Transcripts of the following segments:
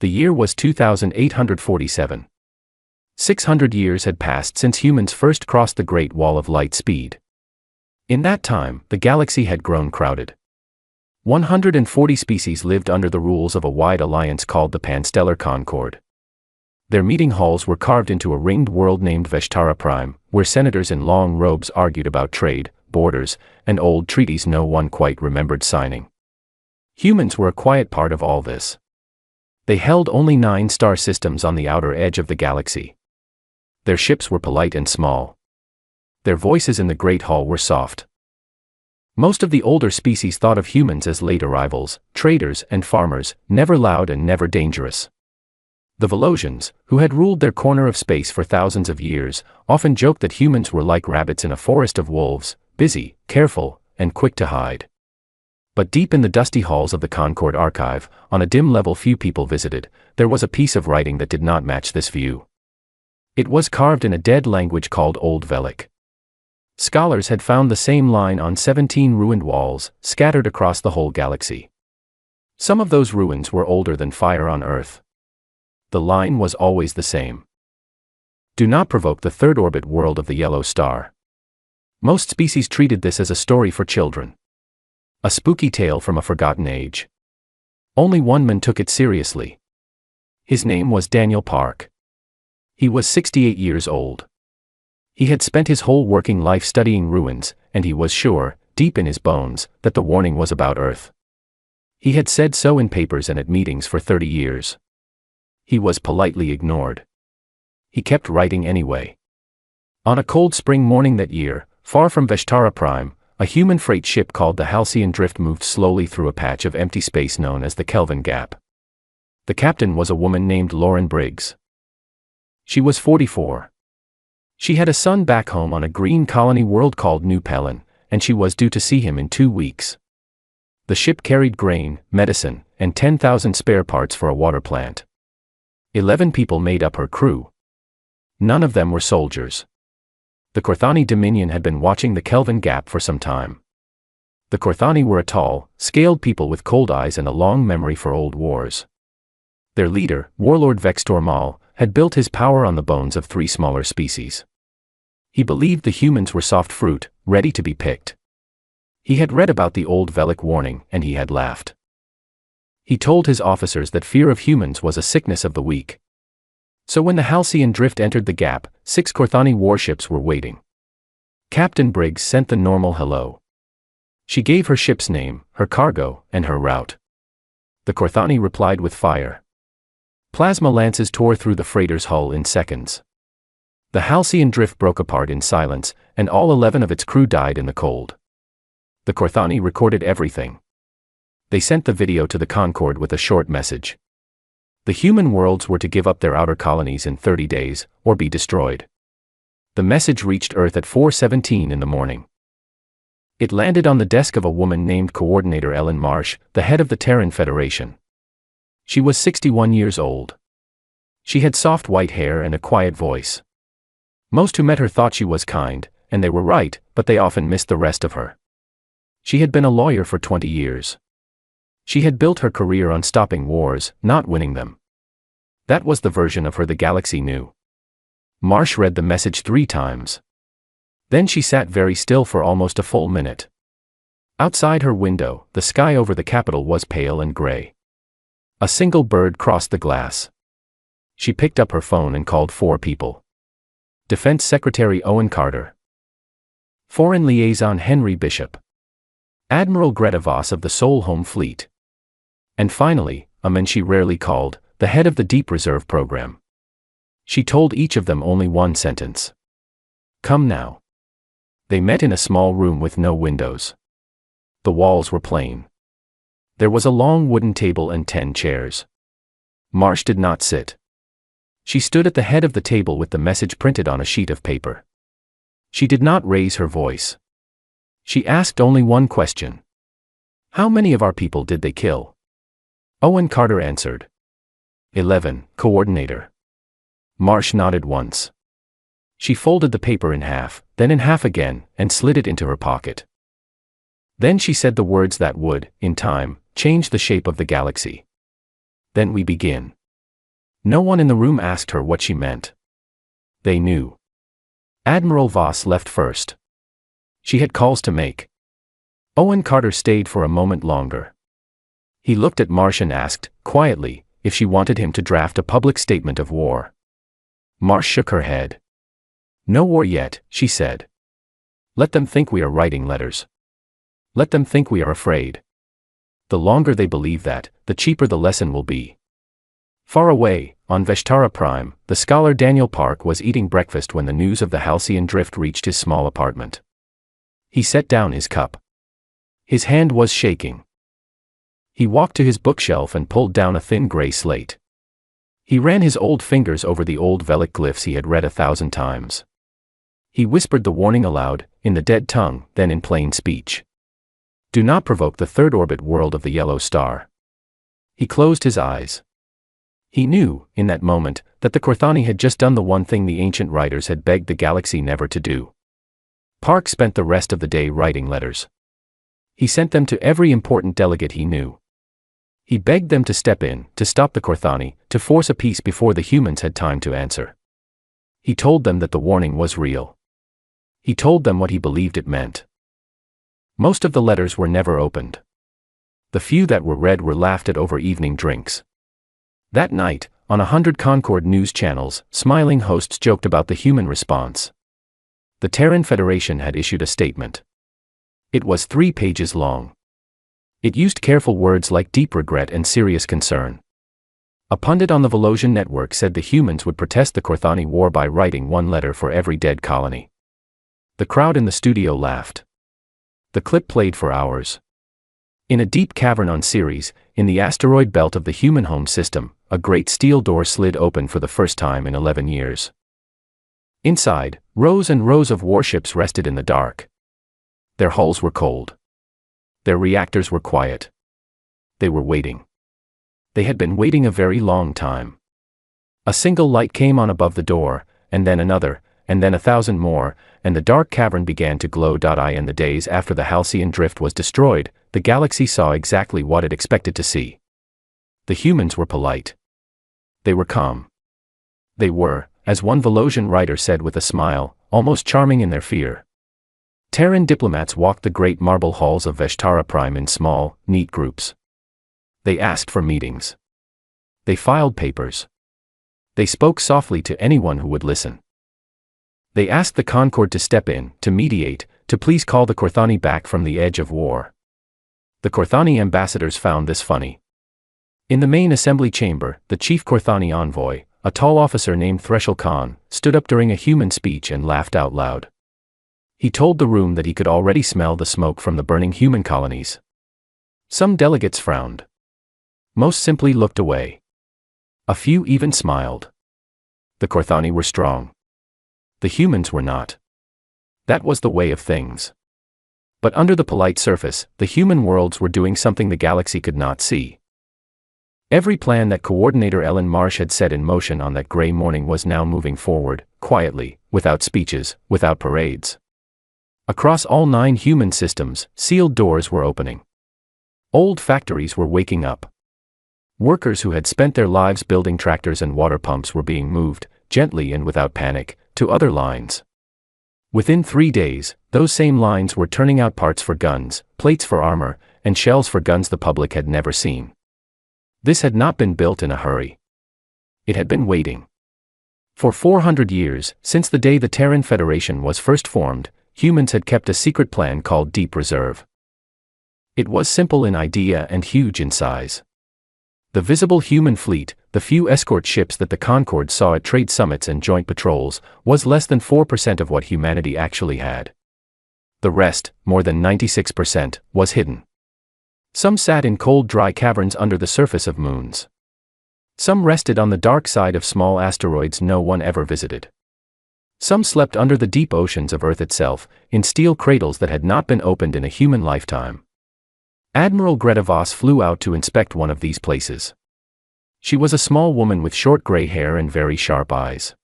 The year was 2847. 600 years had passed since humans first crossed the Great Wall of Light speed. In that time, the galaxy had grown crowded. 140 species lived under the rules of a wide alliance called the Panstellar Concord. Their meeting halls were carved into a ringed world named Veshtara Prime, where senators in long robes argued about trade, borders, and old treaties no one quite remembered signing. Humans were a quiet part of all this. They held only 9 star systems on the outer edge of the galaxy. Their ships were polite and small. Their voices in the Great Hall were soft. Most of the older species thought of humans as late arrivals, traders and farmers, never loud and never dangerous. The Velosians, who had ruled their corner of space for thousands of years, often joked that humans were like rabbits in a forest of wolves, busy, careful, and quick to hide. But deep in the dusty halls of the Concord Archive, on a dim level few people visited, there was a piece of writing that did not match this view. It was carved in a dead language called Old Velic. Scholars had found the same line on 17 ruined walls, scattered across the whole galaxy. Some of those ruins were older than fire on Earth. The line was always the same. Do not provoke the third orbit world of the yellow star. Most species treated this as a story for children. A spooky tale from a forgotten age. Only one man took it seriously. His name was Daniel Park. He was 68 years old. He had spent his whole working life studying ruins, and he was sure, deep in his bones, that the warning was about Earth. He had said so in papers and at meetings for 30 years. He was politely ignored. He kept writing anyway. On a cold spring morning that year, far from Veshtara Prime, a human freight ship called the Halcyon Drift moved slowly through a patch of empty space known as the Kelvin Gap. The captain was a woman named Lauren Briggs. She was 44. She had a son back home on a green colony world called New Pelin, and she was due to see him in 2 weeks. The ship carried grain, medicine, and 10,000 spare parts for a water plant. 11 people made up her crew. None of them were soldiers. The Korthani Dominion had been watching the Kelvin Gap for some time. The Korthani were a tall, scaled people with cold eyes and a long memory for old wars. Their leader, Warlord Vextor Mal, had built his power on the bones of 3 smaller species. He believed the humans were soft fruit, ready to be picked. He had read about the Old Velic warning, and he had laughed. He told his officers that fear of humans was a sickness of the weak. So when the Halcyon Drift entered the gap, 6 Korthani warships were waiting. Captain Briggs sent the normal hello. She gave her ship's name, her cargo, and her route. The Korthani replied with fire. Plasma lances tore through the freighter's hull in seconds. The Halcyon Drift broke apart in silence, and all 11 of its crew died in the cold. The Korthani recorded everything. They sent the video to the Concord with a short message. The human worlds were to give up their outer colonies in 30 days, or be destroyed. The message reached Earth at 4:17 in the morning. It landed on the desk of a woman named Coordinator Ellen Marsh, the head of the Terran Federation. She was 61 years old. She had soft white hair and a quiet voice. Most who met her thought she was kind, and they were right, but they often missed the rest of her. She had been a lawyer for 20 years. She had built her career on stopping wars, not winning them. That was the version of her the galaxy knew. Marsh read the message 3 times. Then she sat very still for almost a full minute. Outside her window, the sky over the capital was pale and gray. A single bird crossed the glass. She picked up her phone and called 4 people. Defense Secretary Owen Carter. Foreign Liaison Henry Bishop. Admiral Greta Voss of the Sol Home Fleet. And finally, a man she rarely called, the head of the Deep Reserve Program. She told each of them only one sentence. Come now. They met in a small room with no windows. The walls were plain. There was a long wooden table and 10 chairs. Marsh did not sit. She stood at the head of the table with the message printed on a sheet of paper. She did not raise her voice. She asked only one question. How many of our people did they kill? Owen Carter answered. 11, Coordinator. Marsh nodded once. She folded the paper in half, then in half again, and slid it into her pocket. Then she said the words that would, in time, change the shape of the galaxy. Then we begin. No one in the room asked her what she meant. They knew. Admiral Voss left first. She had calls to make. Owen Carter stayed for a moment longer. He looked at Marsh and asked, quietly, if she wanted him to draft a public statement of war. Marsh shook her head. No war yet, she said. Let them think we are writing letters. Let them think we are afraid. The longer they believe that, the cheaper the lesson will be. Far away, on Vestara Prime, the scholar Daniel Park was eating breakfast when the news of the Halcyon drift reached his small apartment. He set down his cup. His hand was shaking. He walked to his bookshelf and pulled down a thin gray slate. He ran his old fingers over the old Velic glyphs he had read 1,000 times. He whispered the warning aloud, in the dead tongue, then in plain speech. Do not provoke the third orbit world of the yellow star. He closed his eyes. He knew, in that moment, that the Korthani had just done the one thing the ancient writers had begged the galaxy never to do. Park spent the rest of the day writing letters. He sent them to every important delegate he knew. He begged them to step in, to stop the Korthani, to force a peace before the humans had time to answer. He told them that the warning was real. He told them what he believed it meant. Most of the letters were never opened. The few that were read were laughed at over evening drinks. That night, on 100 Concord news channels, smiling hosts joked about the human response. The Terran Federation had issued a statement. It was 3 pages long. It used careful words like deep regret and serious concern. A pundit on the Velosian network said the humans would protest the Korthani war by writing 1 letter for every dead colony. The crowd in the studio laughed. The clip played for hours. In a deep cavern on Ceres, in the asteroid belt of the human home system, a great steel door slid open for the first time in 11 years. Inside, rows and rows of warships rested in the dark. Their hulls were cold. Their reactors were quiet. They were waiting. They had been waiting a very long time. A single light came on above the door, and then another, and then 1,000 more, and the dark cavern began to glow. In the days after the Halcyon drift was destroyed, the galaxy saw exactly what it expected to see. The humans were polite. They were calm. They were, as one Velosian writer said with a smile, almost charming in their fear. Terran diplomats walked the great marble halls of Vestara Prime in small, neat groups. They asked for meetings. They filed papers. They spoke softly to anyone who would listen. They asked the Concord to step in, to mediate, to please call the Korthani back from the edge of war. The Korthani ambassadors found this funny. In the main assembly chamber, the chief Korthani envoy, a tall officer named Threshel Khan, stood up during a human speech and laughed out loud. He told the room that he could already smell the smoke from the burning human colonies. Some delegates frowned. Most simply looked away. A few even smiled. The Korthani were strong. The humans were not. That was the way of things. But under the polite surface, the human worlds were doing something the galaxy could not see. Every plan that Coordinator Ellen Marsh had set in motion on that gray morning was now moving forward, quietly, without speeches, without parades. Across all 9 human systems, sealed doors were opening. Old factories were waking up. Workers who had spent their lives building tractors and water pumps were being moved, gently and without panic, to other lines. Within 3 days, those same lines were turning out parts for guns, plates for armor, and shells for guns the public had never seen. This had not been built in a hurry. It had been waiting. For 400 years, since the day the Terran Federation was first formed, humans had kept a secret plan called Deep Reserve. It was simple in idea and huge in size. The visible human fleet, the few escort ships that the Concord saw at trade summits and joint patrols, was less than 4% of what humanity actually had. The rest, more than 96%, was hidden. Some sat in cold dry caverns under the surface of moons. Some rested on the dark side of small asteroids no one ever visited. Some slept under the deep oceans of Earth itself, in steel cradles that had not been opened in a human lifetime. Admiral Greta Voss flew out to inspect one of these places. She was a small woman with short gray hair and very sharp eyes.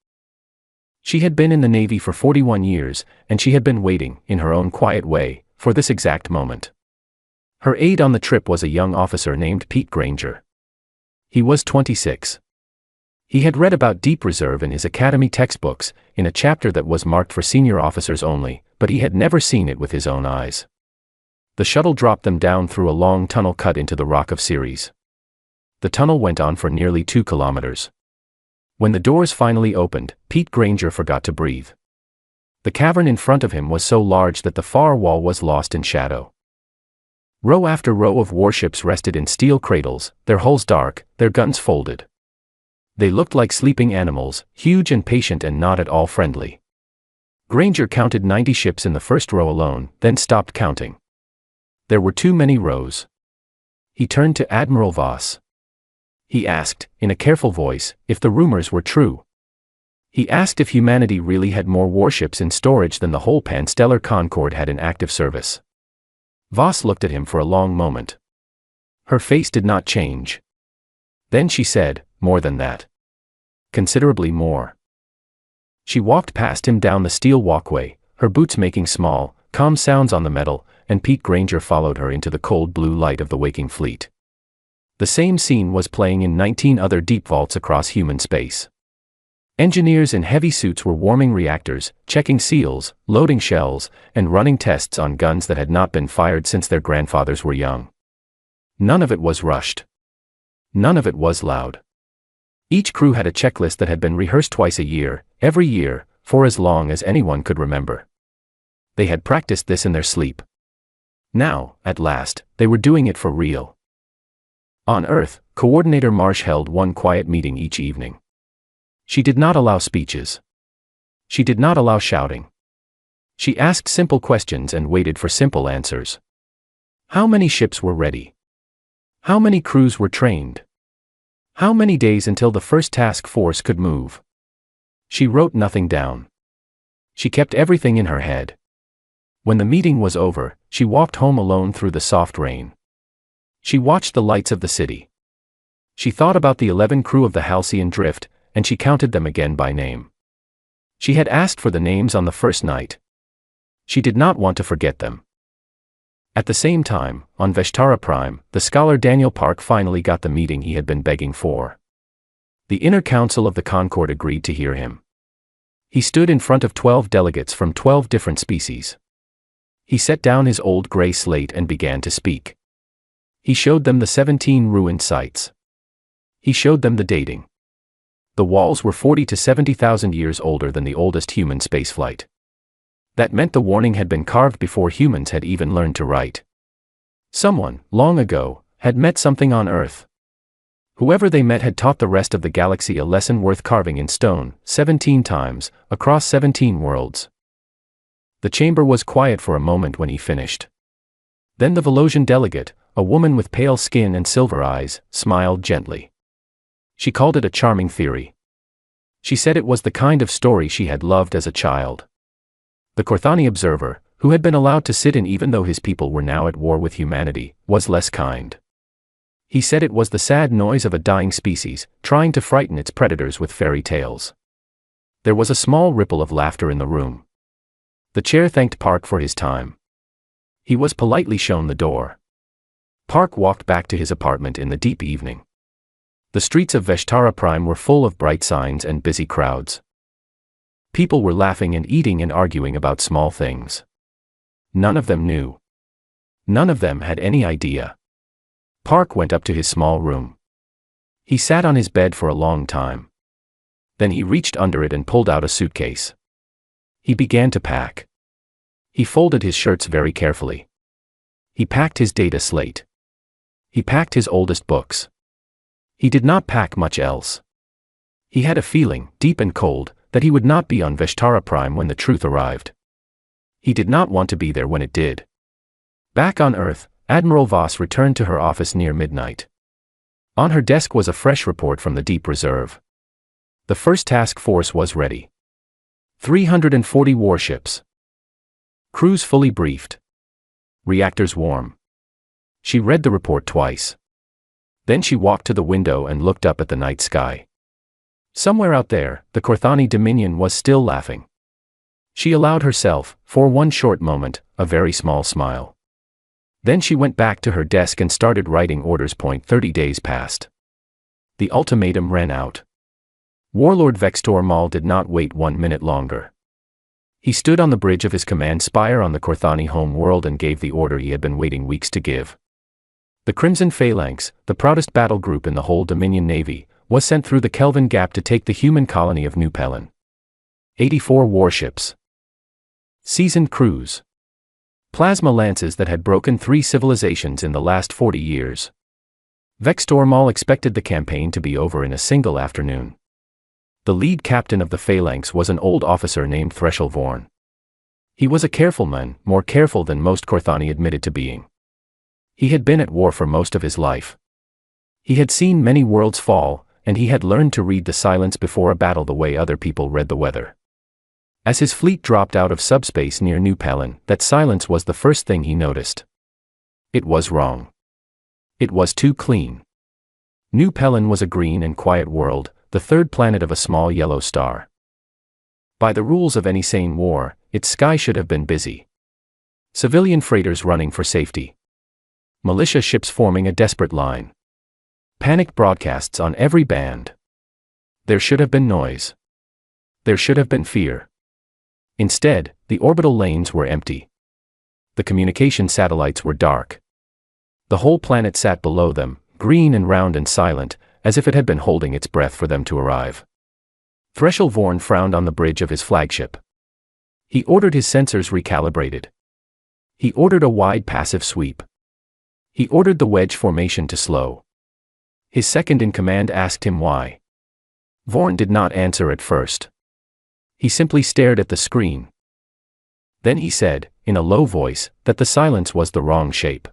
She had been in the Navy for 41 years, and she had been waiting, in her own quiet way, for this exact moment. Her aide on the trip was a young officer named Pete Granger. He was 26. He had read about Deep Reserve in his academy textbooks, in a chapter that was marked for senior officers only, but he had never seen it with his own eyes. The shuttle dropped them down through a long tunnel cut into the rock of Ceres. The tunnel went on for nearly 2 kilometers. When the doors finally opened, Pete Granger forgot to breathe. The cavern in front of him was so large that the far wall was lost in shadow. Row after row of warships rested in steel cradles, their hulls dark, their guns folded. They looked like sleeping animals, huge and patient and not at all friendly. Granger counted 90 ships in the first row alone, then stopped counting. There were too many rows. He turned to Admiral Voss. He asked, in a careful voice, if the rumors were true. He asked if humanity really had more warships in storage than the whole Panstellar Concord had in active service. Voss looked at him for a long moment. Her face did not change. Then she said, more than that. Considerably more. She walked past him down the steel walkway, her boots making small, calm sounds on the metal, and Pete Granger followed her into the cold blue light of the waking fleet. The same scene was playing in 19 other deep vaults across human space. Engineers in heavy suits were warming reactors, checking seals, loading shells, and running tests on guns that had not been fired since their grandfathers were young. None of it was rushed. None of it was loud. Each crew had a checklist that had been rehearsed twice a year, every year, for as long as anyone could remember. They had practiced this in their sleep. Now, at last, they were doing it for real. On Earth, Coordinator Marsh held one quiet meeting each evening. She did not allow speeches. She did not allow shouting. She asked simple questions and waited for simple answers. How many ships were ready? How many crews were trained? How many days until the first task force could move? She wrote nothing down. She kept everything in her head. When the meeting was over, she walked home alone through the soft rain. She watched the lights of the city. She thought about the 11 crew of the Halcyon Drift, and she counted them again by name. She had asked for the names on the first night. She did not want to forget them. At the same time, on Veshtara Prime, the scholar Daniel Park finally got the meeting he had been begging for. The inner council of the Concord agreed to hear him. He stood in front of 12 delegates from 12 different species. He set down his old gray slate and began to speak. He showed them the 17 ruined sites. He showed them the dating. The walls were 40 to 70,000 years older than the oldest human spaceflight. That meant the warning had been carved before humans had even learned to write. Someone, long ago, had met something on Earth. Whoever they met had taught the rest of the galaxy a lesson worth carving in stone, 17 times, across 17 worlds. The chamber was quiet for a moment when he finished. Then the Velosian delegate, a woman with pale skin and silver eyes, smiled gently. She called it a charming theory. She said it was the kind of story she had loved as a child. The Corthani observer, who had been allowed to sit in even though his people were now at war with humanity, was less kind. He said it was the sad noise of a dying species, trying to frighten its predators with fairy tales. There was a small ripple of laughter in the room. The chair thanked Park for his time. He was politely shown the door. Park walked back to his apartment in the deep evening. The streets of Veshtara Prime were full of bright signs and busy crowds. People were laughing and eating and arguing about small things. None of them knew. None of them had any idea. Park went up to his small room. He sat on his bed for a long time. Then he reached under it and pulled out a suitcase. He began to pack. He folded his shirts very carefully. He packed his data slate. He packed his oldest books. He did not pack much else. He had a feeling, deep and cold, that he would not be on Veshtara Prime when the truth arrived. He did not want to be there when it did. Back on Earth, Admiral Voss returned to her office near midnight. On her desk was a fresh report from the Deep Reserve. The first task force was ready. 340 warships. Crews fully briefed. Reactors warm. She read the report twice. Then she walked to the window and looked up at the night sky. Somewhere out there, the Corthani Dominion was still laughing. She allowed herself, for one short moment, a very small smile. Then she went back to her desk and started writing orders. 30 days passed. The ultimatum ran out. Warlord Vextor Mal did not wait 1 minute longer. He stood on the bridge of his command spire on the Korthani home world and gave the order he had been waiting weeks to give. The Crimson Phalanx, the proudest battle group in the whole Dominion Navy, was sent through the Kelvin Gap to take the human colony of New Pelin. 84 warships. Seasoned crews. Plasma lances that had broken 3 civilizations in the last 40 years. Vextor Mal expected the campaign to be over in a single afternoon. The lead captain of the Phalanx was an old officer named Threshold Vorn. He was a careful man, more careful than most Korthani admitted to being. He had been at war for most of his life. He had seen many worlds fall, and he had learned to read the silence before a battle the way other people read the weather. As his fleet dropped out of subspace near New Pelin, that silence was the first thing he noticed. It was wrong. It was too clean. New Pelin was a green and quiet world, the third planet of a small yellow star. By the rules of any sane war, its sky should have been busy. Civilian freighters running for safety. Militia ships forming a desperate line. Panicked broadcasts on every band. There should have been noise. There should have been fear. Instead, the orbital lanes were empty. The communication satellites were dark. The whole planet sat below them, green and round and silent, as if it had been holding its breath for them to arrive. Threshold Vorn frowned on the bridge of his flagship. He ordered his sensors recalibrated. He ordered a wide passive sweep. He ordered the wedge formation to slow. His second-in-command asked him why. Vorn did not answer at first. He simply stared at the screen. Then he said, in a low voice, that the silence was the wrong shape.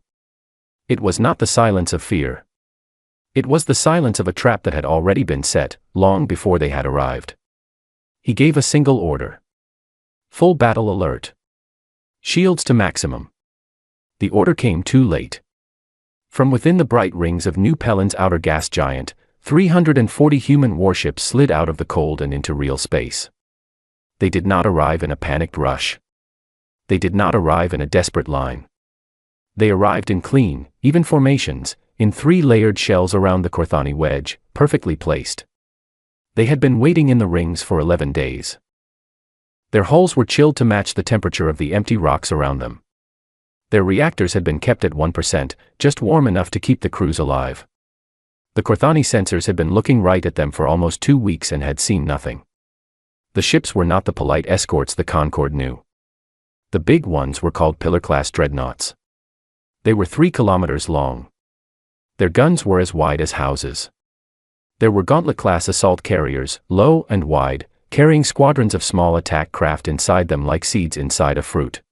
It was not the silence of fear. It was the silence of a trap that had already been set, long before they had arrived. He gave a single order. Full battle alert. Shields to maximum. The order came too late. From within the bright rings of New Pelin's outer gas giant, 340 human warships slid out of the cold and into real space. They did not arrive in a panicked rush. They did not arrive in a desperate line. They arrived in clean, even formations, in 3-layered shells around the Korthani wedge, perfectly placed. They had been waiting in the rings for 11 days. Their hulls were chilled to match the temperature of the empty rocks around them. Their reactors had been kept at 1%, just warm enough to keep the crews alive. The Korthani sensors had been looking right at them for almost 2 weeks and had seen nothing. The ships were not the polite escorts the Concord knew. The big ones were called Pillar-class dreadnoughts. They were 3 kilometers long. Their guns were as wide as houses. There were Gauntlet-class assault carriers, low and wide, carrying squadrons of small attack craft inside them like seeds inside a fruit.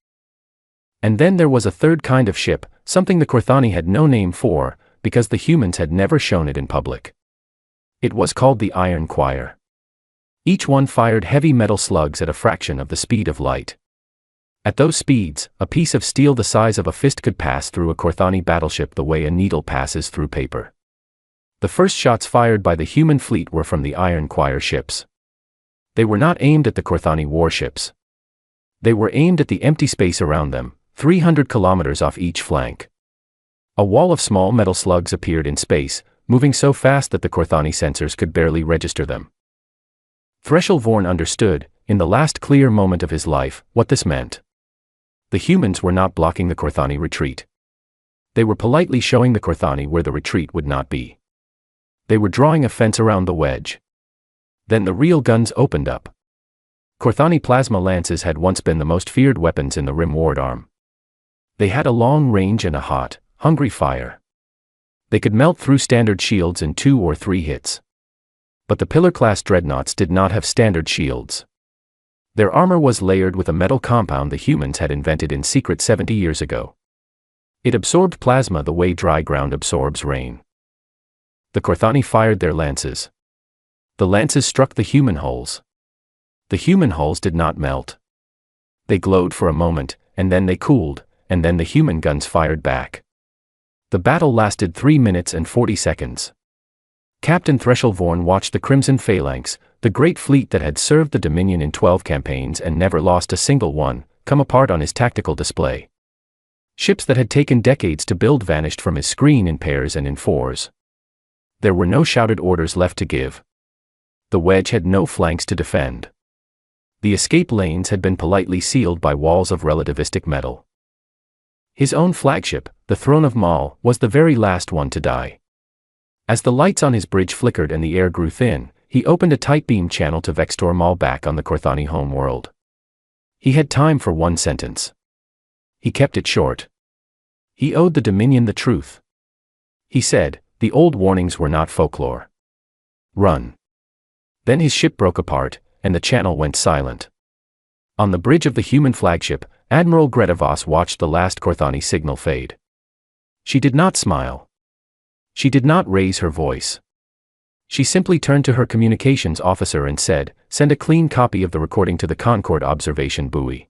And then there was a third kind of ship, something the Korthani had no name for, because the humans had never shown it in public. It was called the Iron Choir. Each one fired heavy metal slugs at a fraction of the speed of light. At those speeds, a piece of steel the size of a fist could pass through a Korthani battleship the way a needle passes through paper. The first shots fired by the human fleet were from the Iron Choir ships. They were not aimed at the Korthani warships. They were aimed at the empty space around them, 300 kilometers off each flank. A wall of small metal slugs appeared in space, moving so fast that the Korthani sensors could barely register them. Threshold Vorn understood, in the last clear moment of his life, what this meant. The humans were not blocking the Korthani retreat. They were politely showing the Korthani where the retreat would not be. They were drawing a fence around the wedge. Then the real guns opened up. Korthani plasma lances had once been the most feared weapons in the Rim Ward Arm. They had a long range and a hot, hungry fire. They could melt through standard shields in 2 or 3 hits. But the Pillar-class dreadnoughts did not have standard shields. Their armor was layered with a metal compound the humans had invented in secret 70 years ago. It absorbed plasma the way dry ground absorbs rain. The Korthani fired their lances. The lances struck the human hulls. The human hulls did not melt. They glowed for a moment, and then they cooled, and then the human guns fired back. The battle lasted 3 minutes and 40 seconds. Captain Threshold Vorn watched the Crimson Phalanx, the great fleet that had served the Dominion in 12 campaigns and never lost a single one, come apart on his tactical display. Ships that had taken decades to build vanished from his screen in pairs and in fours. There were no shouted orders left to give. The wedge had no flanks to defend. The escape lanes had been politely sealed by walls of relativistic metal. His own flagship, the Throne of Maul, was the very last one to die. As the lights on his bridge flickered and the air grew thin, he opened a tight beam channel to Vector Maul back on the Corthani homeworld. He had time for one sentence. He kept it short. He owed the Dominion the truth. He said, the old warnings were not folklore. Run. Then his ship broke apart, and the channel went silent. On the bridge of the human flagship, Admiral Greta Voss watched the last Corthani signal fade. She did not smile. She did not raise her voice. She simply turned to her communications officer and said, "Send a clean copy of the recording to the Concord observation buoy.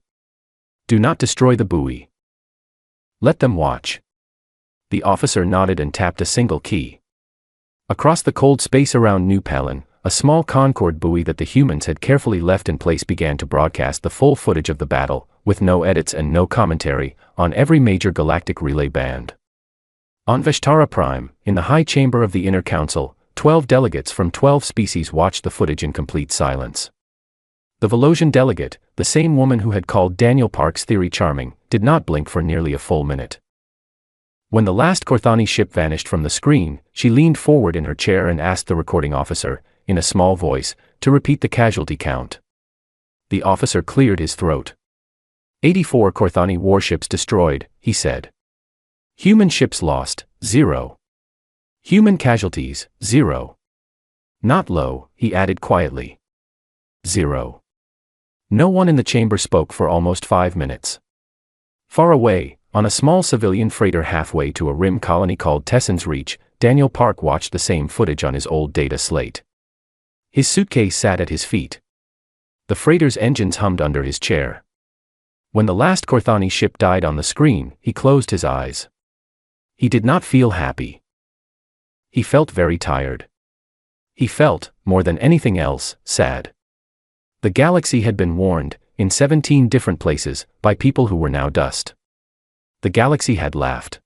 Do not destroy the buoy. Let them watch." The officer nodded and tapped a single key. Across the cold space around New Palin, a small Concord buoy that the humans had carefully left in place began to broadcast the full footage of the battle, with no edits and no commentary, on every major galactic relay band. On Veshtara Prime, in the high chamber of the Inner Council, 12 delegates from 12 species watched the footage in complete silence. The Velosian delegate, the same woman who had called Daniel Park's theory charming, did not blink for nearly a full minute. When the last Corthani ship vanished from the screen, she leaned forward in her chair and asked the recording officer, in a small voice, to repeat the casualty count. The officer cleared his throat. 84 Corthani warships destroyed, he said. Human ships lost, 0. Human casualties, 0. Not low, he added quietly. 0. No one in the chamber spoke for almost 5 minutes. Far away, on a small civilian freighter halfway to a rim colony called Tesson's Reach, Daniel Park watched the same footage on his old data slate. His suitcase sat at his feet. The freighter's engines hummed under his chair. When the last Corthani ship died on the screen, he closed his eyes. He did not feel happy. He felt very tired. He felt, more than anything else, sad. The galaxy had been warned, in 17 different places, by people who were now dust. The galaxy had laughed.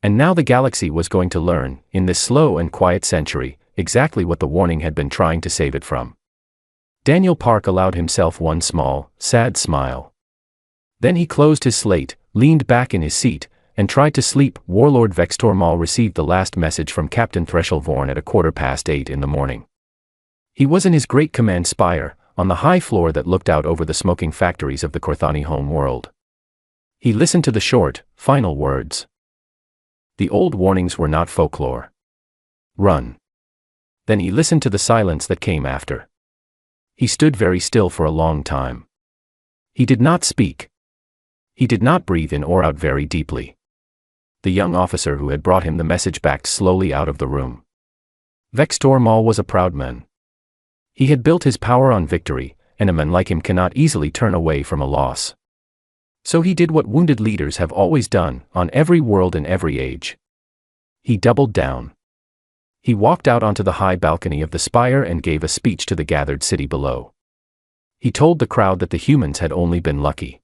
And now the galaxy was going to learn, in this slow and quiet century, exactly what the warning had been trying to save it from. Daniel Park allowed himself one small, sad smile. Then he closed his slate, leaned back in his seat, and tried to sleep. Warlord Vector Maul received the last message from Captain Threshold Vorn at 8:15 in the morning. He was in his great command spire, on the high floor that looked out over the smoking factories of the Corthani home world. He listened to the short, final words. The old warnings were not folklore. Run. Then he listened to the silence that came after. He stood very still for a long time. He did not speak. He did not breathe in or out very deeply. The young officer who had brought him the message backed slowly out of the room. Vector Maul was a proud man. He had built his power on victory, and a man like him cannot easily turn away from a loss. So he did what wounded leaders have always done, on every world and every age. He doubled down. He walked out onto the high balcony of the spire and gave a speech to the gathered city below. He told the crowd that the humans had only been lucky.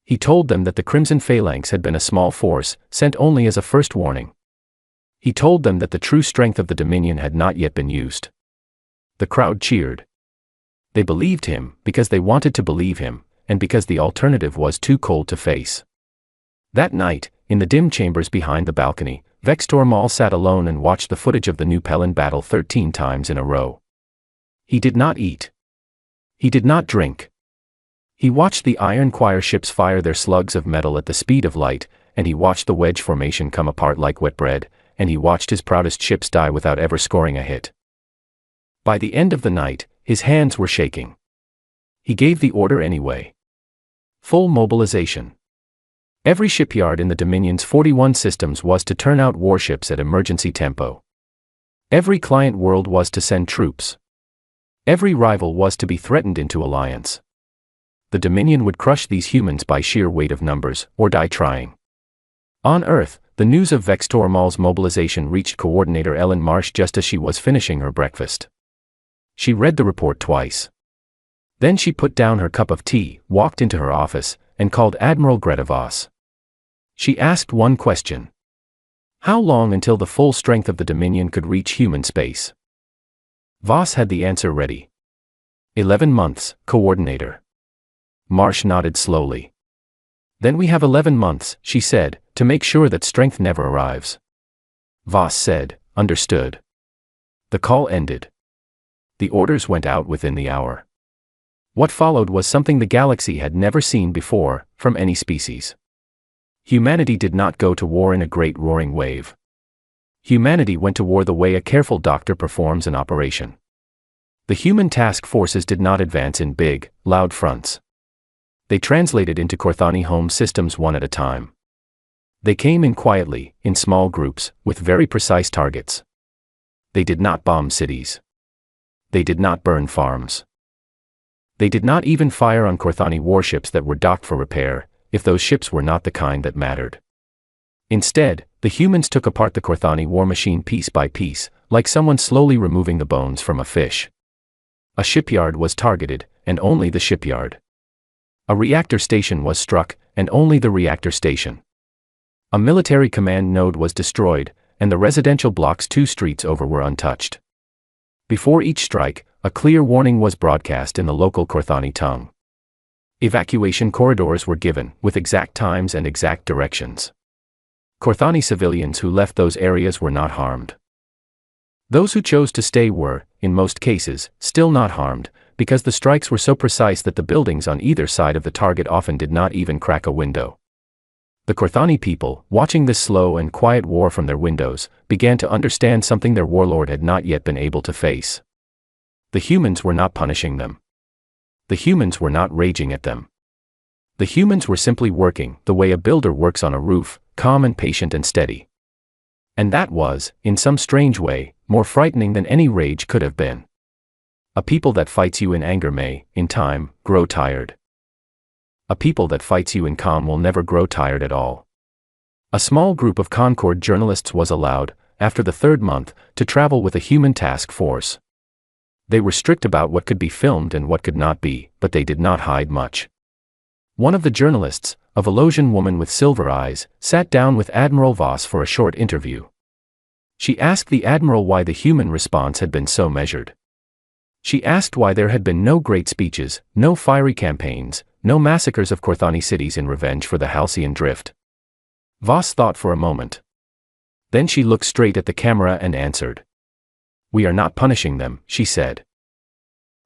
He told them that the Crimson Phalanx had been a small force, sent only as a first warning. He told them that the true strength of the Dominion had not yet been used. The crowd cheered. They believed him, because they wanted to believe him, and because the alternative was too cold to face. That night, in the dim chambers behind the balcony, Vector Maul sat alone and watched the footage of the New Palin battle 13 times in a row. He did not eat. He did not drink. He watched the Iron Choir ships fire their slugs of metal at the speed of light, and he watched the wedge formation come apart like wet bread, and he watched his proudest ships die without ever scoring a hit. By the end of the night, his hands were shaking. He gave the order anyway. Full mobilization. Every shipyard in the Dominion's 41 systems was to turn out warships at emergency tempo. Every client world was to send troops. Every rival was to be threatened into alliance. The Dominion would crush these humans by sheer weight of numbers, or die trying. On Earth, the news of Vector Maul's mobilization reached Coordinator Ellen Marsh just as she was finishing her breakfast. She read the report twice. Then she put down her cup of tea, walked into her office, and called Admiral Greta Voss. She asked one question. How long until the full strength of the Dominion could reach human space? Voss had the answer ready. 11 months, Coordinator. Marsh nodded slowly. Then we have 11 months, she said, to make sure that strength never arrives. Voss said, understood. The call ended. The orders went out within the hour. What followed was something the galaxy had never seen before, from any species. Humanity did not go to war in a great roaring wave. Humanity went to war the way a careful doctor performs an operation. The human task forces did not advance in big, loud fronts. They translated into Corthani home systems one at a time. They came in quietly, in small groups, with very precise targets. They did not bomb cities. They did not burn farms. They did not even fire on Corthani warships that were docked for repair, if those ships were not the kind that mattered. Instead, the humans took apart the Corthani war machine piece by piece, like someone slowly removing the bones from a fish. A shipyard was targeted, and only the shipyard. A reactor station was struck, and only the reactor station. A military command node was destroyed, and the residential blocks 2 streets over were untouched. Before each strike, a clear warning was broadcast in the local Corthani tongue. Evacuation corridors were given, with exact times and exact directions. Corthani civilians who left those areas were not harmed. Those who chose to stay were, in most cases, still not harmed, because the strikes were so precise that the buildings on either side of the target often did not even crack a window. The Corthani people, watching this slow and quiet war from their windows, began to understand something their warlord had not yet been able to face. The humans were not punishing them. The humans were not raging at them. The humans were simply working the way a builder works on a roof, calm and patient and steady. And that was, in some strange way, more frightening than any rage could have been. A people that fights you in anger may, in time, grow tired. A people that fights you in calm will never grow tired at all. A small group of Concord journalists was allowed, after the 3rd month, to travel with a human task force. They were strict about what could be filmed and what could not be, but they did not hide much. One of the journalists, a Volosian woman with silver eyes, sat down with Admiral Voss for a short interview. She asked the Admiral why the human response had been so measured. She asked why there had been no great speeches, no fiery campaigns, no massacres of Corthani cities in revenge for the Halcyon Drift. Voss thought for a moment. Then she looked straight at the camera and answered. "We are not punishing them," she said.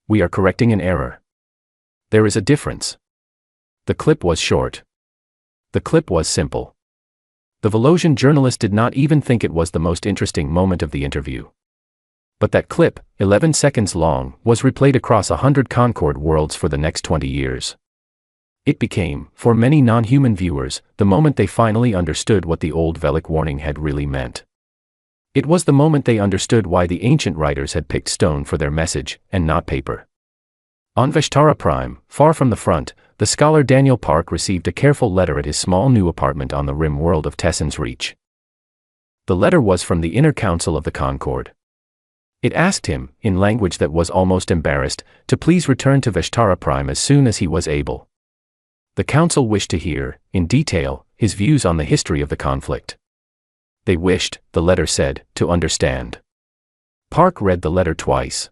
"We are correcting an error. There is a difference." The clip was short. The clip was simple. The Volosian journalist did not even think it was the most interesting moment of the interview. But that clip, 11 seconds long, was replayed across 100 Concord worlds for the next 20 years. It became, for many non-human viewers, the moment they finally understood what the old Velic warning had really meant. It was the moment they understood why the ancient writers had picked stone for their message, and not paper. On Veshtara Prime, far from the front, the scholar Daniel Park received a careful letter at his small new apartment on the rim world of Tesson's Reach. The letter was from the Inner Council of the Concord. It asked him, in language that was almost embarrassed, to please return to Veshtara Prime as soon as he was able. The council wished to hear, in detail, his views on the history of the conflict. They wished, the letter said, to understand. Park read the letter twice.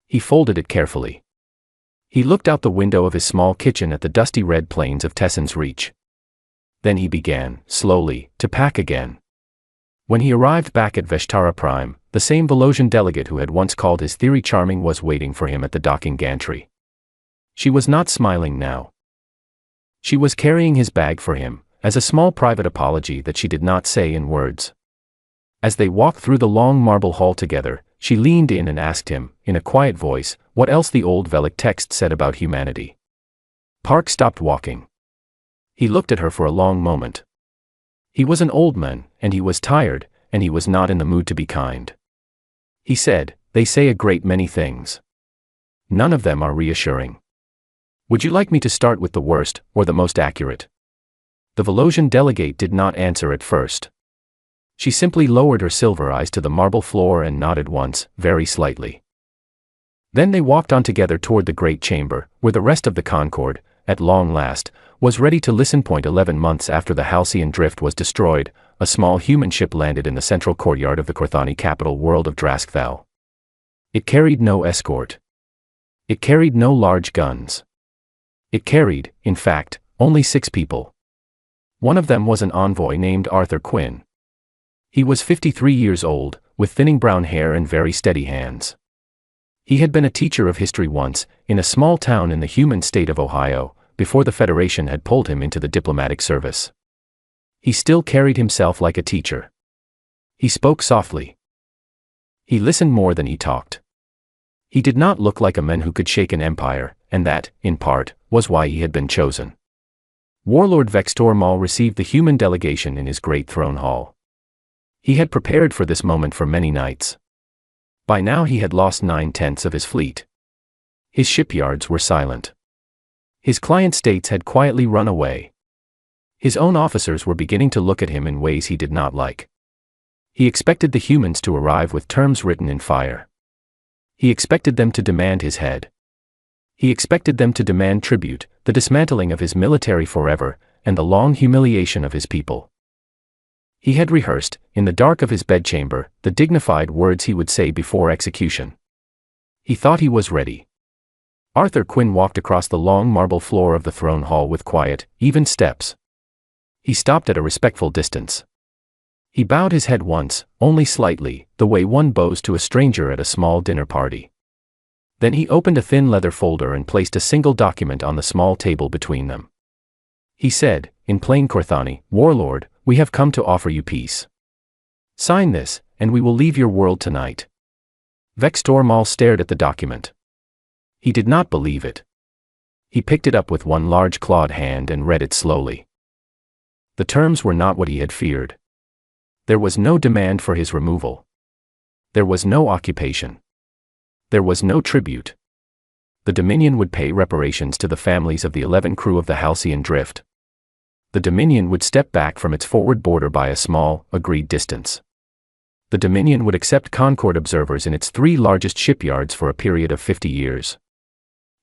He folded it carefully. He looked out the window of his small kitchen at the dusty red plains of Tesson's Reach. Then he began, slowly, to pack again. When he arrived back at Veshtara Prime, the same Volosian delegate who had once called his theory charming was waiting for him at the docking gantry. She was not smiling now. She was carrying his bag for him, as a small private apology that she did not say in words. As they walked through the long marble hall together, she leaned in and asked him, in a quiet voice, what else the old Velic text said about humanity. Park stopped walking. He looked at her for a long moment. He was an old man, and he was tired, and he was not in the mood to be kind. He said, "They say a great many things. None of them are reassuring. Would you like me to start with the worst, or the most accurate?" The Volosian delegate did not answer at first. She simply lowered her silver eyes to the marble floor and nodded once, very slightly. Then they walked on together toward the great chamber, where the rest of the Concord, at long last, was ready to listen. 11 months after the Halcyon Drift was destroyed, a small human ship landed in the central courtyard of the Corthani capital world of Draskthal. It carried no escort. It carried no large guns. It carried, in fact, only 6 people. One of them was an envoy named Arthur Quinn. He was 53 years old, with thinning brown hair and very steady hands. He had been a teacher of history once, in a small town in the human state of Ohio, before the Federation had pulled him into the diplomatic service. He still carried himself like a teacher. He spoke softly. He listened more than he talked. He did not look like a man who could shake an empire, and that, in part, was why he had been chosen. Warlord Vextor Maul received the human delegation in his great throne hall. He had prepared for this moment for many nights. By now he had lost 9/10 of his fleet. His shipyards were silent. His client states had quietly run away. His own officers were beginning to look at him in ways he did not like. He expected the humans to arrive with terms written in fire. He expected them to demand his head. He expected them to demand tribute, the dismantling of his military forever, and the long humiliation of his people. He had rehearsed, in the dark of his bedchamber, the dignified words he would say before execution. He thought he was ready. Arthur Quinn walked across the long marble floor of the throne hall with quiet, even steps. He stopped at a respectful distance. He bowed his head once, only slightly, the way one bows to a stranger at a small dinner party. Then he opened a thin leather folder and placed a single document on the small table between them. He said, in plain Korthani, "Warlord, we have come to offer you peace. Sign this, and we will leave your world tonight." Vextor Maul stared at the document. He did not believe it. He picked it up with one large clawed hand and read it slowly. The terms were not what he had feared. There was no demand for his removal. There was no occupation. There was no tribute. The Dominion would pay reparations to the families of the 11 crew of the Halcyon Drift. The Dominion would step back from its forward border by a small, agreed distance. The Dominion would accept Concord observers in its 3 largest shipyards for a period of 50 years.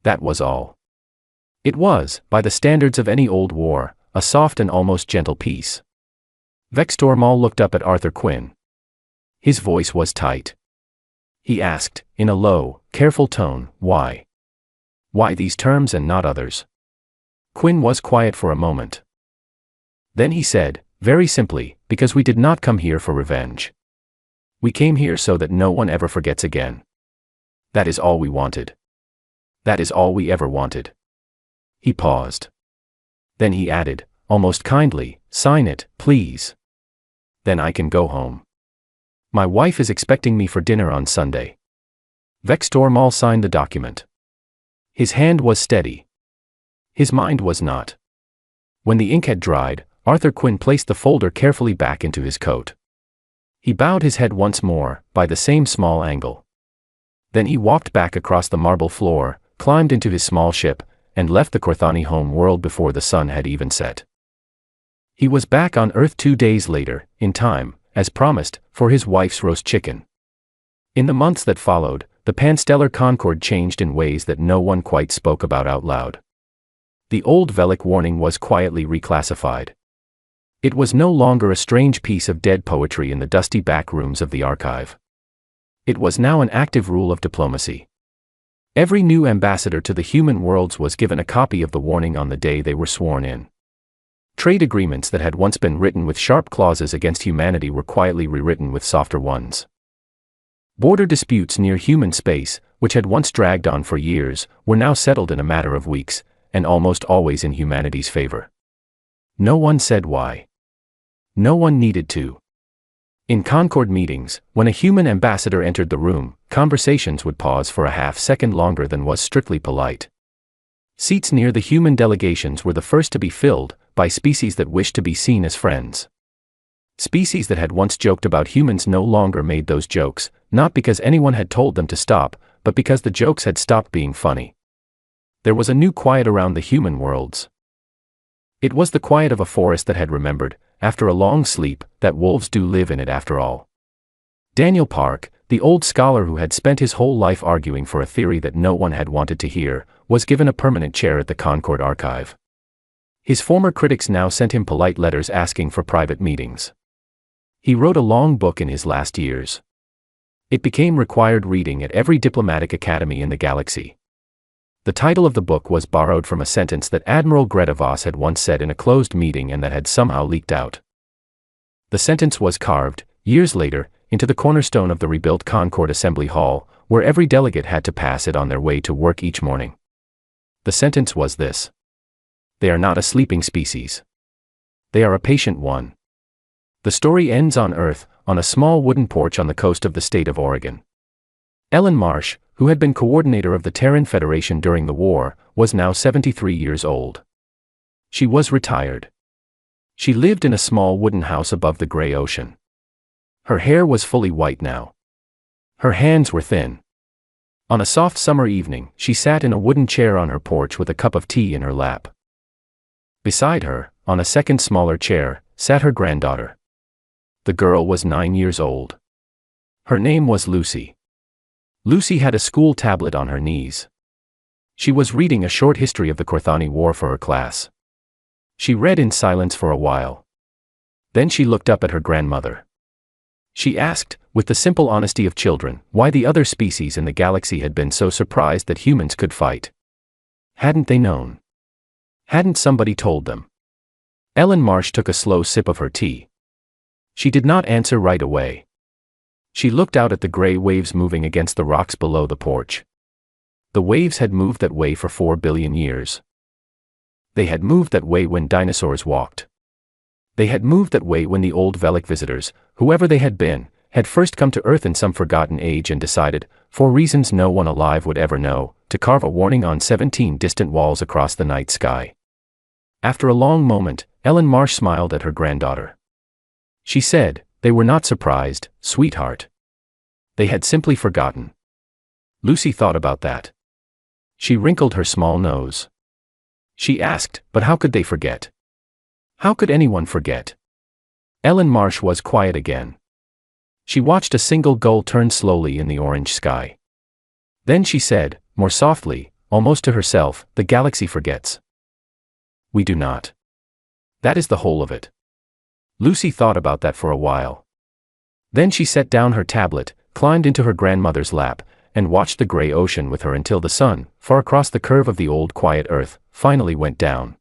That was all. It was, by the standards of any old war, a soft and almost gentle peace. Vextor Maul looked up at Arthur Quinn. His voice was tight. He asked, in a low, careful tone, "Why? Why these terms and not others?" Quinn was quiet for a moment. Then he said, very simply, "Because we did not come here for revenge. We came here so that no one ever forgets again. That is all we wanted. That is all we ever wanted." He paused. Then he added, almost kindly, "Sign it, please. Then I can go home. My wife is expecting me for dinner on Sunday." Vextor Maul signed the document. His hand was steady. His mind was not. When the ink had dried, Arthur Quinn placed the folder carefully back into his coat. He bowed his head once more, by the same small angle. Then he walked back across the marble floor, climbed into his small ship, and left the Korthani home world before the sun had even set. He was back on Earth 2 days later, in time, as promised, for his wife's roast chicken. In the months that followed, the Panstellar Concord changed in ways that no one quite spoke about out loud. The old Velic warning was quietly reclassified. It was no longer a strange piece of dead poetry in the dusty back rooms of the archive. It was now an active rule of diplomacy. Every new ambassador to the human worlds was given a copy of the warning on the day they were sworn in. Trade agreements that had once been written with sharp clauses against humanity were quietly rewritten with softer ones. Border disputes near human space, which had once dragged on for years, were now settled in a matter of weeks, and almost always in humanity's favor. No one said why. No one needed to. In Concord meetings, when a human ambassador entered the room, conversations would pause for a half-second longer than was strictly polite. Seats near the human delegations were the first to be filled, by species that wished to be seen as friends. Species that had once joked about humans no longer made those jokes, not because anyone had told them to stop, but because the jokes had stopped being funny. There was a new quiet around the human worlds. It was the quiet of a forest that had remembered, after a long sleep, that wolves do live in it after all. Daniel Park, the old scholar who had spent his whole life arguing for a theory that no one had wanted to hear, was given a permanent chair at the Concord archive. His former critics now sent him polite letters asking for private meetings. He wrote a long book in his last years. It became required reading at every diplomatic academy in the galaxy. The title of the book was borrowed from a sentence that Admiral Greta Voss had once said in a closed meeting and that had somehow leaked out. The sentence was carved, years later, into the cornerstone of the rebuilt Concord Assembly Hall, where every delegate had to pass it on their way to work each morning. The sentence was this: "They are not a sleeping species. They are a patient one." The story ends on Earth, on a small wooden porch on the coast of the state of Oregon. Ellen Marsh, who had been coordinator of the Terran Federation during the war, was now 73 years old. She was retired. She lived in a small wooden house above the gray ocean. Her hair was fully white now. Her hands were thin. On a soft summer evening, she sat in a wooden chair on her porch with a cup of tea in her lap. Beside her, on a second smaller chair, sat her granddaughter. The girl was 9 years old. Her name was Lucy. Lucy had a school tablet on her knees. She was reading a short history of the Corthani War for her class. She read in silence for a while. Then she looked up at her grandmother. She asked, with the simple honesty of children, why the other species in the galaxy had been so surprised that humans could fight. Hadn't they known? Hadn't somebody told them? Ellen Marsh took a slow sip of her tea. She did not answer right away. She looked out at the gray waves moving against the rocks below the porch. The waves had moved that way for 4 billion years. They had moved that way when dinosaurs walked. They had moved that way when the old Velic visitors, whoever they had been, had first come to Earth in some forgotten age and decided, for reasons no one alive would ever know, to carve a warning on 17 distant walls across the night sky. After a long moment, Ellen Marsh smiled at her granddaughter. She said, "They were not surprised, sweetheart. They had simply forgotten." Lucy thought about that. She wrinkled her small nose. She asked, "But how could they forget? How could anyone forget?" Ellen Marsh was quiet again. She watched a single gull turn slowly in the orange sky. Then she said, more softly, almost to herself, "The galaxy forgets. We do not. That is the whole of it." Lucy thought about that for a while. Then she set down her tablet, climbed into her grandmother's lap, and watched the gray ocean with her until the sun, far across the curve of the old quiet Earth, finally went down.